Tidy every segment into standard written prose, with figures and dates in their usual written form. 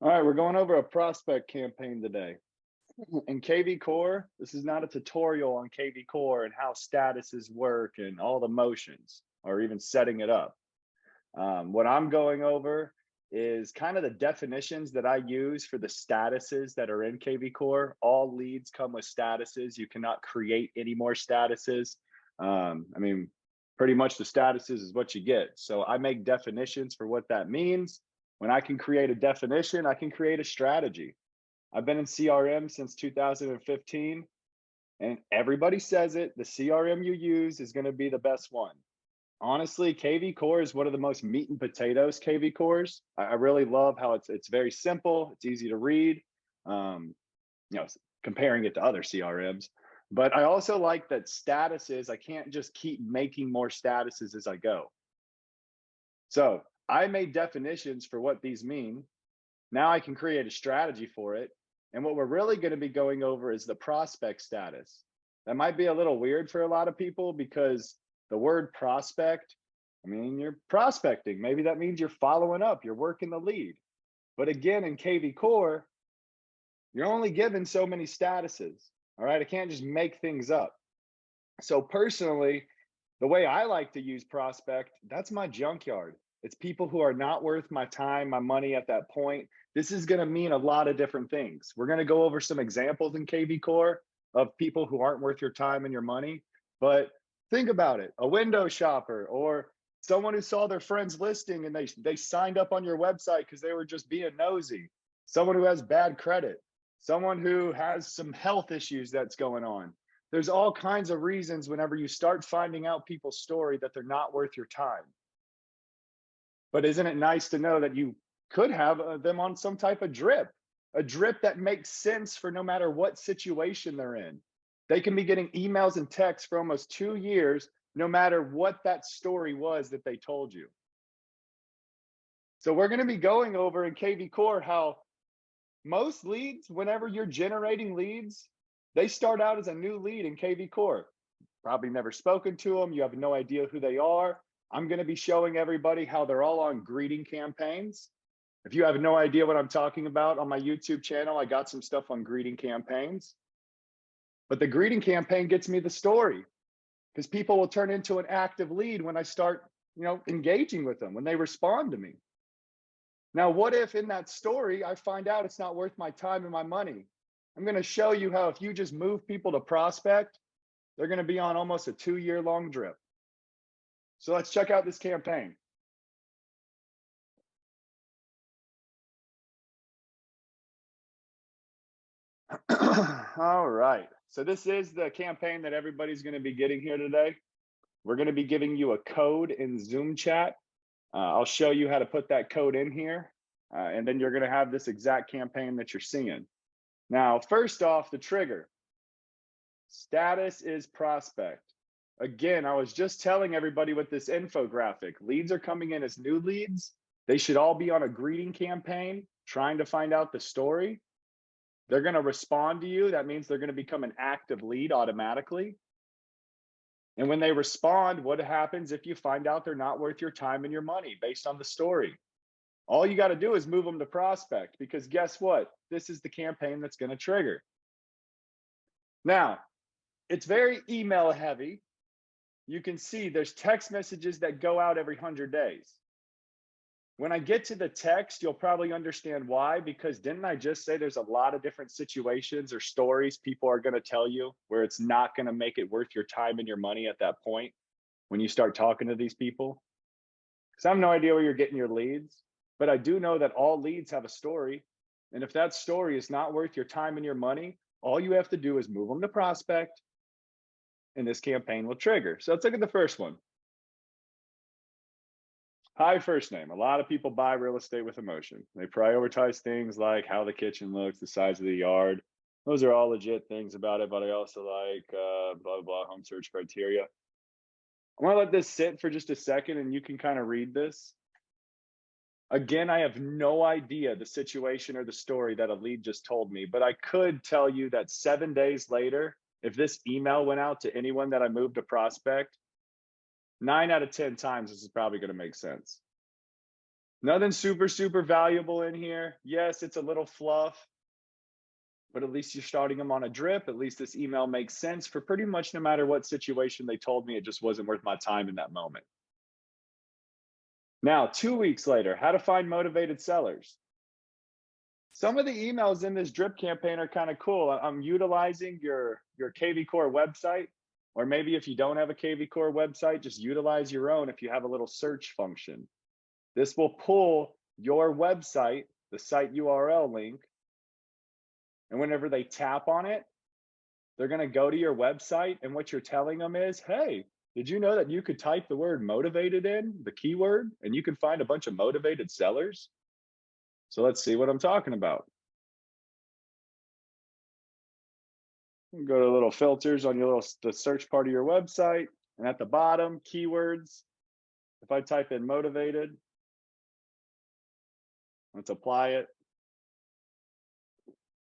All right, we're going over a prospect campaign today. In KvCORE, this is not a tutorial on KvCORE and how statuses work and all the motions or even setting it up. What I'm going over is kind of the definitions that I use for the statuses that are in KvCORE. All leads come with statuses. You cannot create any more statuses. I mean, pretty much the statuses is what you get. So I make definitions for what that means. When I can create a definition, I can create a strategy. I've been in CRM since 2015, and everybody says it. The CRM you use is going to be the best one. Honestly, KvCORE is one of the most meat and potatoes KvCOREs. I really love how it's very simple, it's easy to read. Um, you know, comparing it to other CRMs. But I also like that statuses, I can't just keep making more statuses as I go. So I made definitions for what these mean. Now I can create a strategy for it. And what we're really going to be going over is the prospect status. That might be a little weird for a lot of people because the word prospect, I mean, you're prospecting. Maybe that means you're following up, you're working the lead. But again, in KvCORE, you're only given so many statuses. All right. I can't just make things up. So personally, the way I like to use prospect, that's my junkyard. It's people who are not worth my time, my money at that point. This is going to mean a lot of different things. We're going to go over some examples in KvCORE of people who aren't worth your time and your money. But think about it, a window shopper or someone who saw their friend's listing and they signed up on your website because they were just being nosy, someone who has bad credit, someone who has some health issues that's going on. There's all kinds of reasons whenever you start finding out people's story that they're not worth your time. But isn't it nice to know that you could have them on some type of drip, a drip that makes sense for no matter what situation they're in? They can be getting emails and texts for almost 2 years, no matter what that story was that they told you. So we're going to be going over in KvCORE how most leads, whenever you're generating leads, they start out as a new lead in KvCORE. Probably never spoken to them. You have no idea who they are. I'm going to be showing everybody how they're all on greeting campaigns. If you have no idea what I'm talking about, on my YouTube channel, I got some stuff on greeting campaigns. But the greeting campaign gets me the story because people will turn into an active lead when I start, engaging with them, when they respond to me. Now, what if in that story, I find out it's not worth my time and my money? I'm going to show you how if you just move people to prospect, they're going to be on almost a 2-year long drip. So let's check out this campaign. All right. So this is the campaign that everybody's going to be getting here today. We're going to be giving you a code in Zoom chat. I'll show you how to put that code in here. And then you're going to have this exact campaign that you're seeing. Now, first off, the trigger. Status is prospect. Again, I was just telling everybody with this infographic, leads are coming in as new leads. They should all be on a greeting campaign, trying to find out the story. They're going to respond to you. That means they're going to become an active lead automatically. And when they respond, what happens if you find out they're not worth your time and your money based on the story? All you got to do is move them to prospect, because guess what? This is the campaign that's going to trigger. Now, it's very email heavy. You can see there's text messages that go out every 100 days. When I get to the text, you'll probably understand why, because didn't I just say there's a lot of different situations or stories people are going to tell you where it's not going to make it worth your time and your money at that point when you start talking to these people? Because I have no idea where you're getting your leads, but I do know that all leads have a story. And if that story is not worth your time and your money, all you have to do is move them to prospect and this campaign will trigger. So let's look at the first one. Hi, first name. A lot of people buy real estate with emotion. They prioritize things like how the kitchen looks, the size of the yard. Those are all legit things about it, but I also like blah, blah, home search criteria. I'm gonna let this sit for just a second and you can kind of read this. Again, I have no idea the situation or the story that a lead just told me, but I could tell you that 7 days later, if this email went out to anyone that I moved to prospect, 9 out of 10 times, this is probably going to make sense. Nothing super, super valuable in here. Yes, it's a little fluff, but at least you're starting them on a drip. At least this email makes sense for pretty much no matter what situation they told me, it just wasn't worth my time in that moment. Now, 2 weeks later, how to find motivated sellers. Some of the emails in this drip campaign are kind of cool. I'm utilizing your KvCORE website, or maybe if you don't have a KvCORE website, just utilize your own if you have a little search function. This will pull your website, the site URL link, and whenever they tap on it, they're going to go to your website, and what you're telling them is, hey, did you know that you could type the word motivated in, the keyword, and you can find a bunch of motivated sellers? So let's see what I'm talking about. Go to little filters on your the search part of your website, and at the bottom, keywords. If I type in motivated, let's apply it.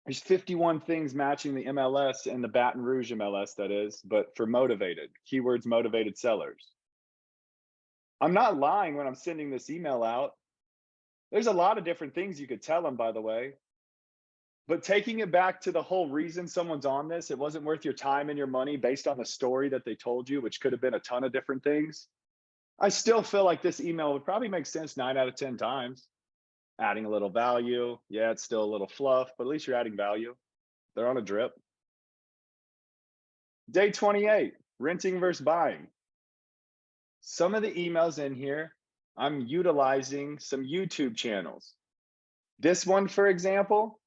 There's 51 things matching the MLS and the Baton Rouge MLS, that is, but for motivated, keywords motivated sellers. I'm not lying when I'm sending this email out. There's a lot of different things you could tell them, by the way. But taking it back to the whole reason someone's on this, it wasn't worth your time and your money based on the story that they told you, which could have been a ton of different things. I still feel like this email would probably make sense 9 out of 10 times. Adding a little value. Yeah, it's still a little fluff, but at least you're adding value. They're on a drip. Day 28, renting versus buying. Some of the emails in here, I'm utilizing some YouTube channels. This one, for example,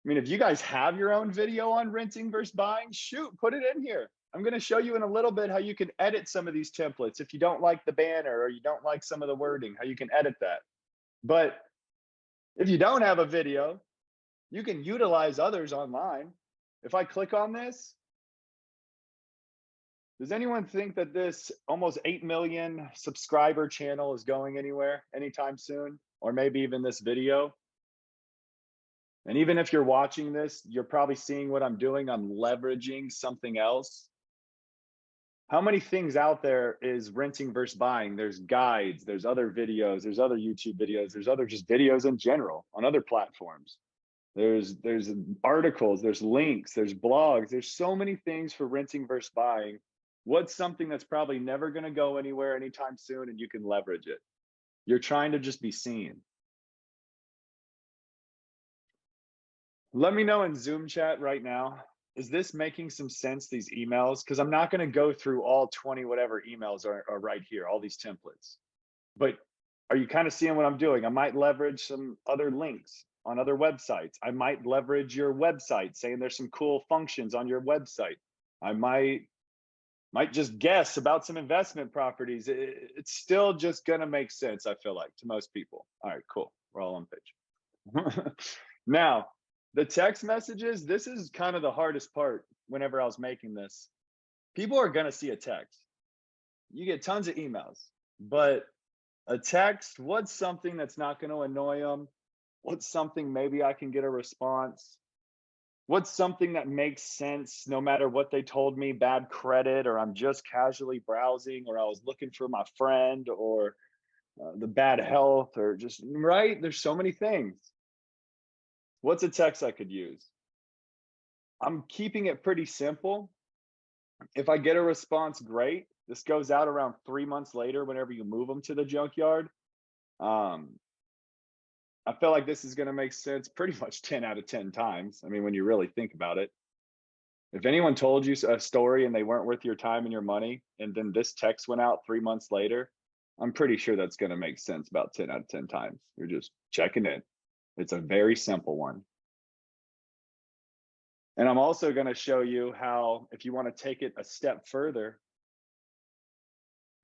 I mean, if you guys have your own video on renting versus buying, shoot, put it in here. I'm going to show you in a little bit how you can edit some of these templates. If you don't like the banner or you don't like some of the wording, how you can edit that. But if you don't have a video, you can utilize others online. If I click on this, does anyone think that this almost 8 million subscriber channel is going anywhere anytime soon? Or maybe even this video? And even if you're watching this, you're probably seeing what I'm doing. I'm leveraging something else. How many things out there is renting versus buying? There's guides, there's other videos, there's other YouTube videos, there's other just videos in general on other platforms. There's articles, there's links, there's blogs, there's so many things for renting versus buying. What's something that's probably never going to go anywhere anytime soon and you can leverage it? You're trying to just be seen. Let me know in Zoom chat right now. Is this making some sense, these emails? Because I'm not going to go through all 20 whatever emails are right here, all these templates. But are you kind of seeing what I'm doing? I might leverage some other links on other websites. I might leverage your website, saying there's some cool functions on your website. I might just guess about some investment properties. It's still just going to make sense, I feel like, to most people. All right, cool. We're all on page. Now, the text messages, this is kind of the hardest part whenever I was making this. People are going to see a text. You get tons of emails, but a text, what's something that's not going to annoy them? What's something maybe I can get a response? What's something that makes sense no matter what they told me, bad credit, or I'm just casually browsing, or I was looking for my friend, or the bad health, or just, right? There's so many things. What's a text I could use? I'm keeping it pretty simple. If I get a response, great. This goes out around 3 months later whenever you move them to the junkyard. I feel like this is going to make sense pretty much 10 out of 10 times. I mean, when you really think about it. If anyone told you a story and they weren't worth your time and your money, and then this text went out 3 months later, I'm pretty sure that's going to make sense about 10 out of 10 times. You're just checking in. It's a very simple one. And I'm also going to show you how, if you want to take it a step further,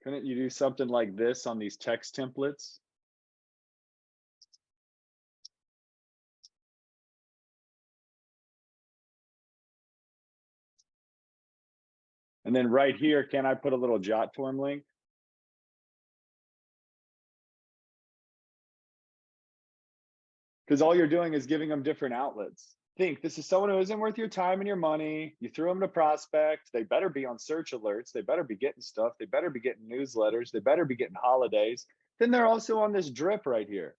couldn't you do something like this on these text templates? And then right here, can I put a little jot form link? Because all you're doing is giving them different outlets. Think, this is someone who isn't worth your time and your money. You threw them to prospect. They better be on search alerts. They better be getting stuff. They better be getting newsletters. They better be getting holidays. Then they're also on this drip right here.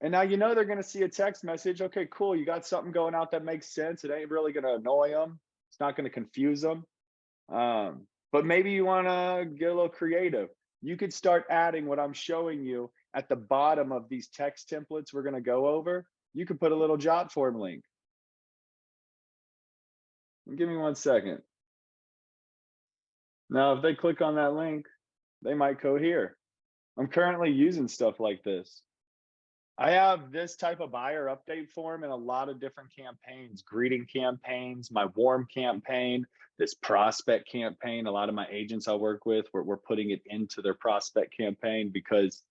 And now you know they're going to see a text message. Okay, cool. You got something going out that makes sense. It ain't really going to annoy them. It's not going to confuse them. But maybe you want to get a little creative. You could start adding what I'm showing you at the bottom of these text templates we're going to go over. You could put a little jot form link. Give me 1 second. Now, if they click on that link, they might go here. I'm currently using stuff like this. I have this type of buyer update form in a lot of different campaigns, greeting campaigns, my warm campaign, this prospect campaign. A lot of my agents I work with, we're putting it into their prospect campaign because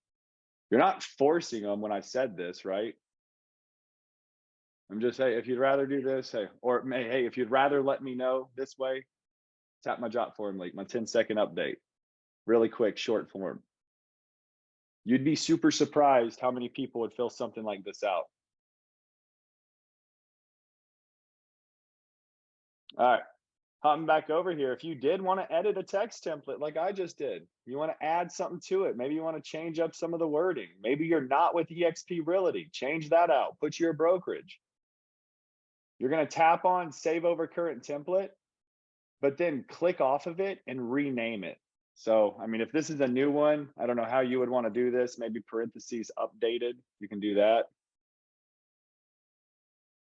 you're not forcing them when I said this, right? I'm just, hey, if you'd rather do this, hey, or hey, if you'd rather let me know this way, tap my jot form link, my 10-second update. Really quick, short form. You'd be super surprised how many people would fill something like this out. All right, hopping back over here. If you did want to edit a text template like I just did, you want to add something to it. Maybe you want to change up some of the wording. Maybe you're not with eXp Realty. Change that out. Put your brokerage. You're going to tap on Save Over Current Template, but then click off of it and rename it. So, I mean, if this is a new one, I don't know how you would want to do this. Maybe parentheses updated. You can do that.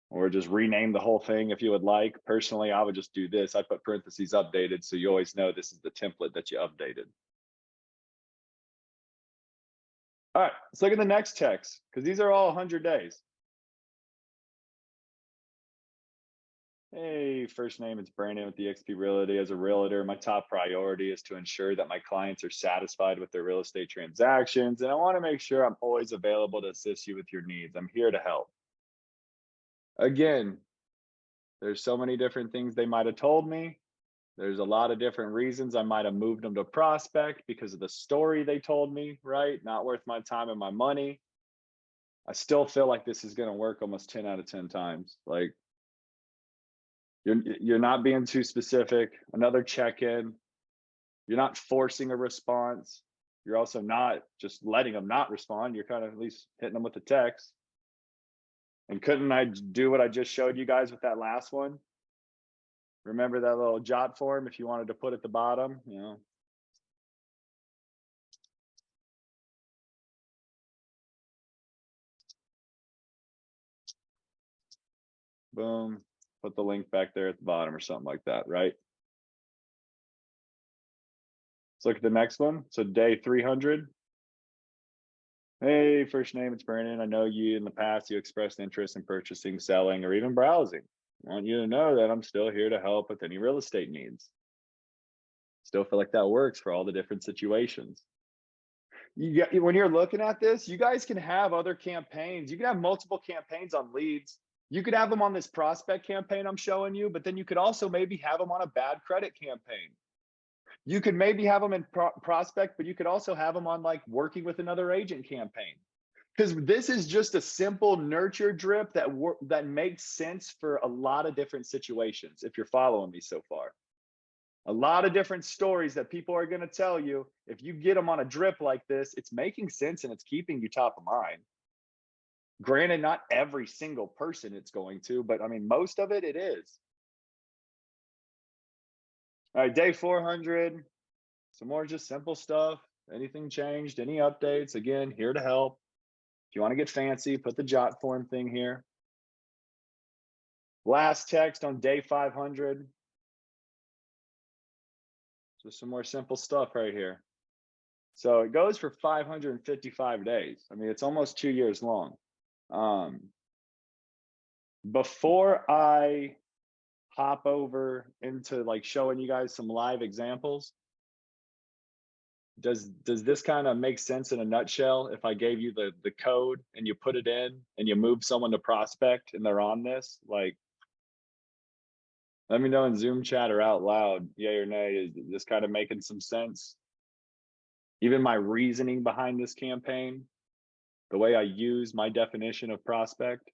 Or just rename the whole thing if you would like. Personally, I would just do this. I put parentheses updated so you always know this is the template that you updated. All right, let's look at the next text because these are all 100 days. Hey, first name, it's Brandon with eXp Realty. As a realtor, my top priority is to ensure that my clients are satisfied with their real estate transactions, and I want to make sure I'm always available to assist you with your needs. I'm here to help. Again, there's so many different things they might have told me. There's a lot of different reasons I might have moved them to prospect because of the story they told me, right? Not worth my time and my money. I still feel like this is going to work almost 10 out of 10 times. Like, you're not being too specific. Another check-in. You're not forcing a response. You're also not just letting them not respond. You're kind of at least hitting them with the text. And couldn't I do what I just showed you guys with that last one? Remember that little jot form if you wanted to put at the bottom, you know. Boom, put the link back there at the bottom or something like that, right? Let's look at the next one. So day 300. Hey, first name, it's Brandon. I know you in the past, you expressed interest in purchasing, selling, or even browsing. I want you to know that I'm still here to help with any real estate needs. Still feel like that works for all the different situations. When you're looking at this, you guys can have other campaigns. You can have multiple campaigns on leads. You could have them on this prospect campaign I'm showing you, but then you could also maybe have them on a bad credit campaign. You could maybe have them in prospect, but you could also have them on like working with another agent campaign. Because this is just a simple nurture drip that makes sense for a lot of different situations, if you're following me so far. A lot of different stories that people are going to tell you. If you get them on a drip like this, it's making sense and it's keeping you top of mind. Granted, not every single person it's going to, but I mean, most of it is. All right, day 400. Some more just simple stuff. Anything changed? Any updates? Again, here to help. If you want to get fancy, put the jot form thing here. Last text on day 500. Just some more simple stuff right here. So it goes for 555 days. I mean, it's almost 2 years long. Before I hop over into like showing you guys some live examples, does this kind of make sense in a nutshell? If I gave you the code and you put it in and you move someone to prospect and they're on this, like, let me know in Zoom chat or out loud, yay or nay. Is this kind of making some sense? Even my reasoning behind this campaign, the way I use my definition of prospect.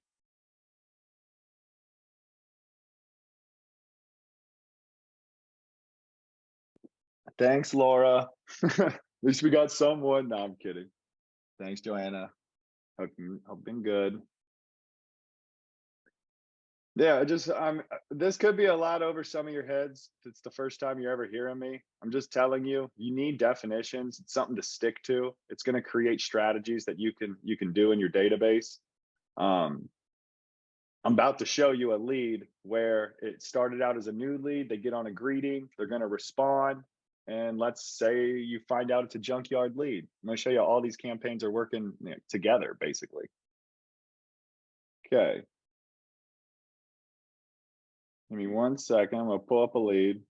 Thanks, Laura. At least we got someone. No, I'm kidding. Thanks, Joanna. Hope been good. Yeah, this could be a lot over some of your heads. It's the first time you're ever hearing me. I'm just telling you, you need definitions. It's something to stick to. It's going to create strategies that you can do in your database. Um, I'm about to show you a lead where it started out as a new lead. They get on a greeting, they're going to respond. And let's say you find out it's a junkyard lead. I'm going to show you all these campaigns are working together, basically. Okay. Give me 1 second. I'm going to pull up a lead.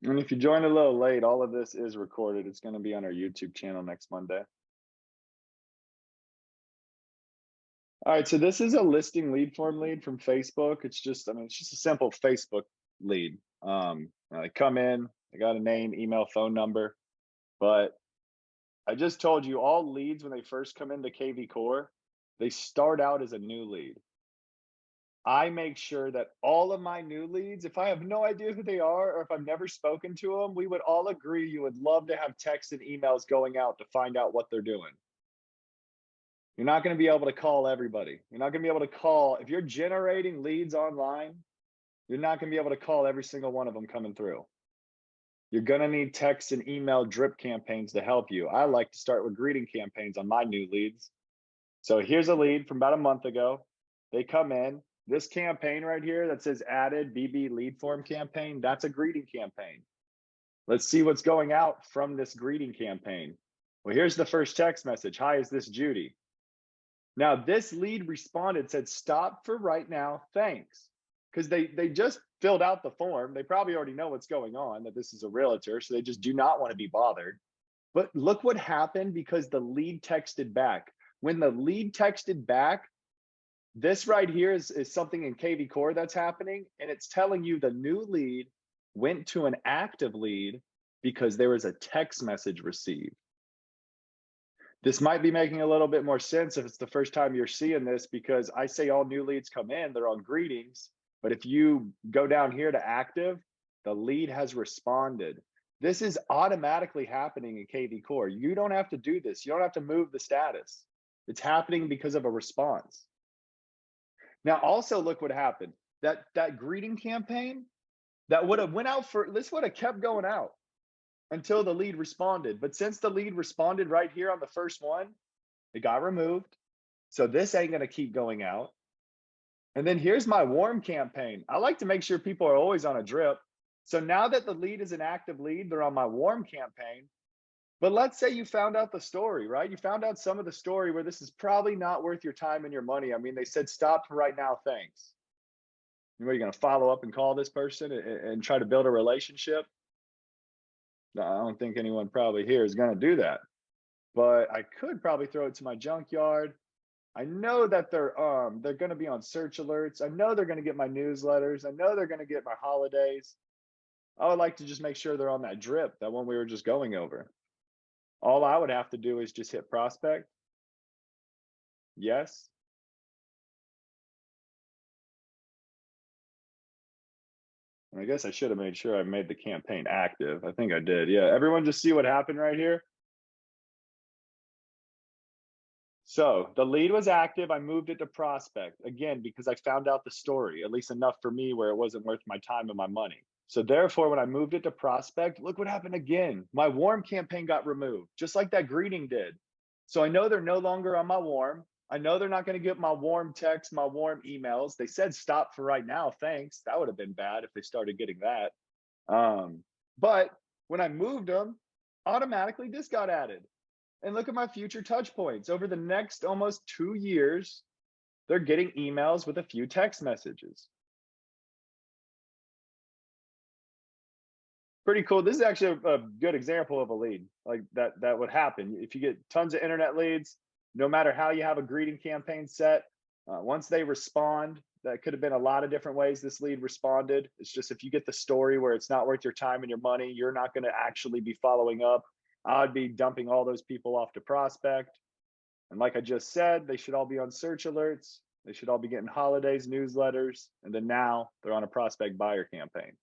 And if you joined a little late, all of this is recorded. It's going to be on our YouTube channel next Monday. All right, so this is a listing lead form lead from Facebook. It's just a simple Facebook lead. They come in, they got a name, email, phone number, but I just told you all leads when they first come into KvCORE, they start out as a new lead. I make sure that all of my new leads, if I have no idea who they are or if I've never spoken to them, we would all agree you would love to have texts and emails going out to find out what they're doing. You're not going to be able to call everybody. You're not going to be able to call. If you're generating leads online, you're not going to be able to call every single one of them coming through. You're going to need text and email drip campaigns to help you. I like to start with greeting campaigns on my new leads. So here's a lead from about a month ago. They come in. This campaign right here that says added BB lead form campaign, that's a greeting campaign. Let's see what's going out from this greeting campaign. Well, here's the first text message. Hi, is this Judy? Now this lead responded, said, stop for right now, thanks. Because they just filled out the form. They probably already know what's going on, that this is a realtor, so they just do not want to be bothered. But look what happened because the lead texted back. When the lead texted back, this right here is something in KvCORE that's happening, and it's telling you the new lead went to an active lead because there was a text message received. This might be making a little bit more sense if it's the first time you're seeing this, because I say all new leads come in, they're on greetings. But if you go down here to active, the lead has responded. This is automatically happening in KvCORE. You don't have to do this. You don't have to move the status. It's happening because of a response. Now, also look what happened. That greeting campaign that would have went out for, this would have kept going out until the lead responded. But since the lead responded right here on the first one, it got removed. So this ain't going to keep going out. And then here's my warm campaign. I like to make sure people are always on a drip. So now that the lead is an active lead, they're on my warm campaign. But let's say you found out the story, right? You found out some of the story where this is probably not worth your time and your money. I mean, they said, stop for right now, thanks. Are you going to follow up and call this person and try to build a relationship? No, I don't think anyone probably here is going to do that. But I could probably throw it to my junkyard. I know that they're going to be on search alerts. I know they're going to get my newsletters. I know they're going to get my holidays. I would like to just make sure they're on that drip, that one we were just going over. All I would have to do is just hit prospect. Yes. And I guess I should have made sure I made the campaign active. I think I did. Yeah, everyone just see what happened right here. So the lead was active. I moved it to prospect, again, because I found out the story, at least enough for me where it wasn't worth my time and my money. So therefore, when I moved it to prospect, look what happened again. My warm campaign got removed, just like that greeting did. So I know they're no longer on my warm. I know they're not going to get my warm text, my warm emails. They said stop for right now, thanks. That would have been bad if they started getting that. But when I moved them, automatically this got added. And look at my future touch points. Over the next almost 2 years, they're getting emails with a few text messages. Pretty cool. This is actually a good example of a lead like that would happen. If you get tons of internet leads, no matter how you have a greeting campaign set, once they respond, that could have been a lot of different ways this lead responded. It's just if you get the story where it's not worth your time and your money, you're not going to actually be following up. I'd be dumping all those people off to prospect. And like I just said, they should all be on search alerts. They should all be getting holidays, newsletters, and then now they're on a prospect buyer campaign.